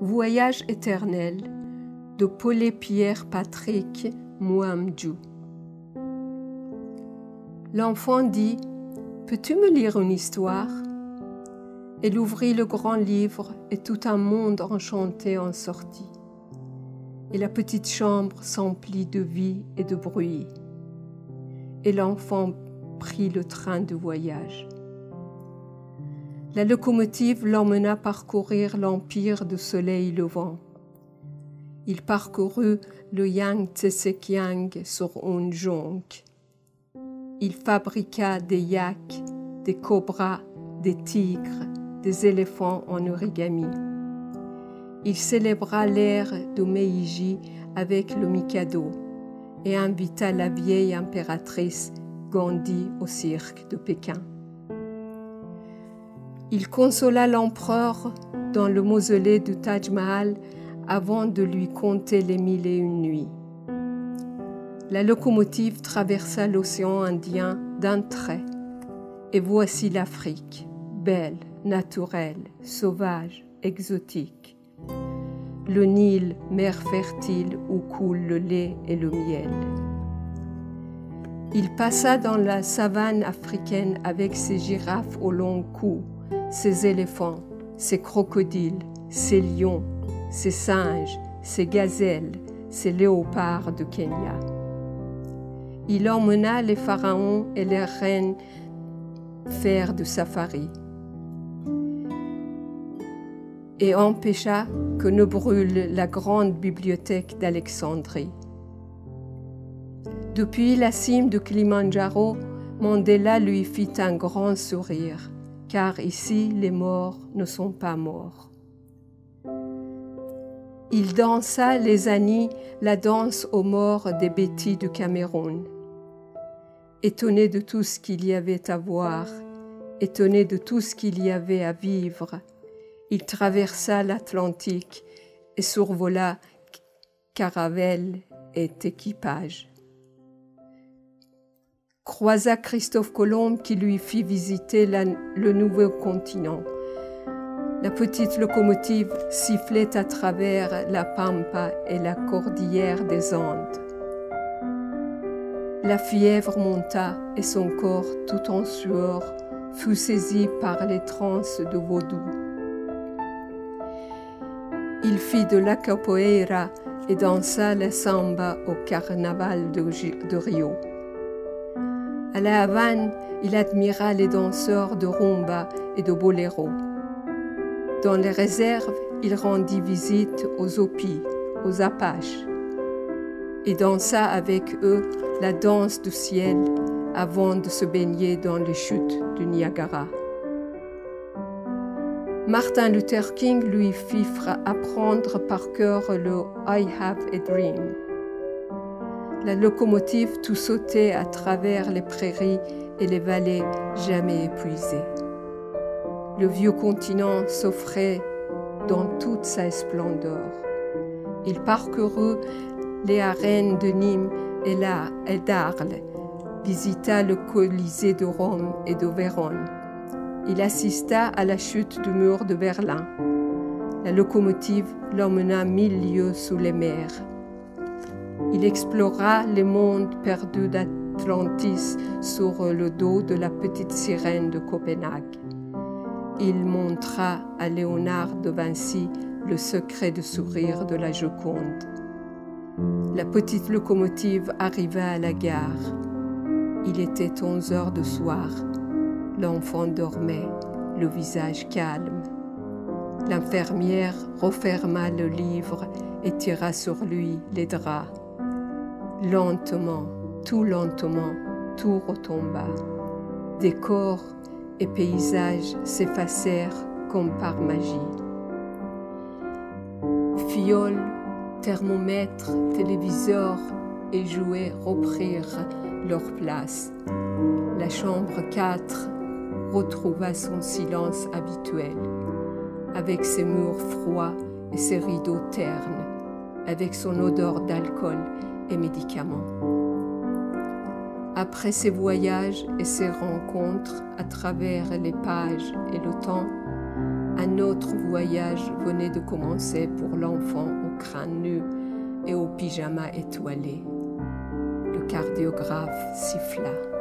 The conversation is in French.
Voyage éternel de Paulé-Pierre Patrick Mouamdjou. L'enfant dit « Peux-tu me lire une histoire ?» Elle ouvrit le grand livre et tout un monde enchanté en sortit. Et la petite chambre s'emplit de vie et de bruit. Et l'enfant prit le train de voyage. La locomotive l'emmena parcourir l'empire du soleil levant. Il parcourut le Yangtze-Kiang sur une jonque. Il fabriqua des yaks, des cobras, des tigres, des éléphants en origami. Il célébra l'ère de Meiji avec le Mikado et invita la vieille impératrice Gandhi au cirque de Pékin. Il consola l'empereur dans le mausolée du Taj Mahal avant de lui conter les 1001 nuits. La locomotive traversa l'océan Indien d'un trait, et voici l'Afrique, belle, naturelle, sauvage, exotique. Le Nil, mer fertile où coule le lait et le miel. Il passa dans la savane africaine avec ses girafes au long cou, ses éléphants, ses crocodiles, ses lions, ses singes, ses gazelles, ses léopards de Kenya. Il emmena les pharaons et les reines faire du safari et empêcha que ne brûle la grande bibliothèque d'Alexandrie. Depuis la cime de Kilimandjaro, Mandela lui fit un grand sourire, car ici les morts ne sont pas morts. Il dansa les Anis, la danse aux morts des Bétis du Cameroun. Étonné de tout ce qu'il y avait à voir, étonné de tout ce qu'il y avait à vivre, il traversa l'Atlantique et survola caravelle et équipage. Croisa Christophe Colomb qui lui fit visiter le nouveau continent. La petite locomotive sifflait à travers la Pampa et la cordillère des Andes. La fièvre monta et son corps, tout en sueur, fut saisi par les transes de vaudou. Il fit de la capoeira et dansa la samba au carnaval de Rio. À La Havane, il admira les danseurs de rumba et de boléro. Dans les réserves, il rendit visite aux Hopis, aux Apaches, et dansa avec eux la danse du ciel avant de se baigner dans les chutes du Niagara. Martin Luther King lui fit apprendre par cœur le « I have a dream ». La locomotive tout sautait à travers les prairies et les vallées jamais épuisées. Le vieux continent s'offrait dans toute sa splendeur. Il parcourut les arènes de Nîmes et d'Arles, visita le Colisée de Rome et de Vérone. Il assista à la chute du mur de Berlin. La locomotive l'emmena 1000 lieues sous les mers. Il explora les mondes perdus d'Atlantis sur le dos de la petite sirène de Copenhague. Il montra à Léonard de Vinci le secret du sourire de la Joconde. La petite locomotive arriva à la gare. Il était 11 heures du soir. L'enfant dormait, le visage calme. L'infirmière referma le livre et tira sur lui les draps. Lentement, tout retomba. Décors et paysages s'effacèrent comme par magie. Fioles, thermomètres, téléviseurs et jouets reprirent leur place. La chambre 4 retrouva son silence habituel, avec ses murs froids et ses rideaux ternes, avec son odeur d'alcool et médicaments. Après ses voyages et ses rencontres à travers les pages et le temps, Un autre voyage venait de commencer pour l'enfant au crâne nu et au pyjama étoilé. Le cardiographe siffla.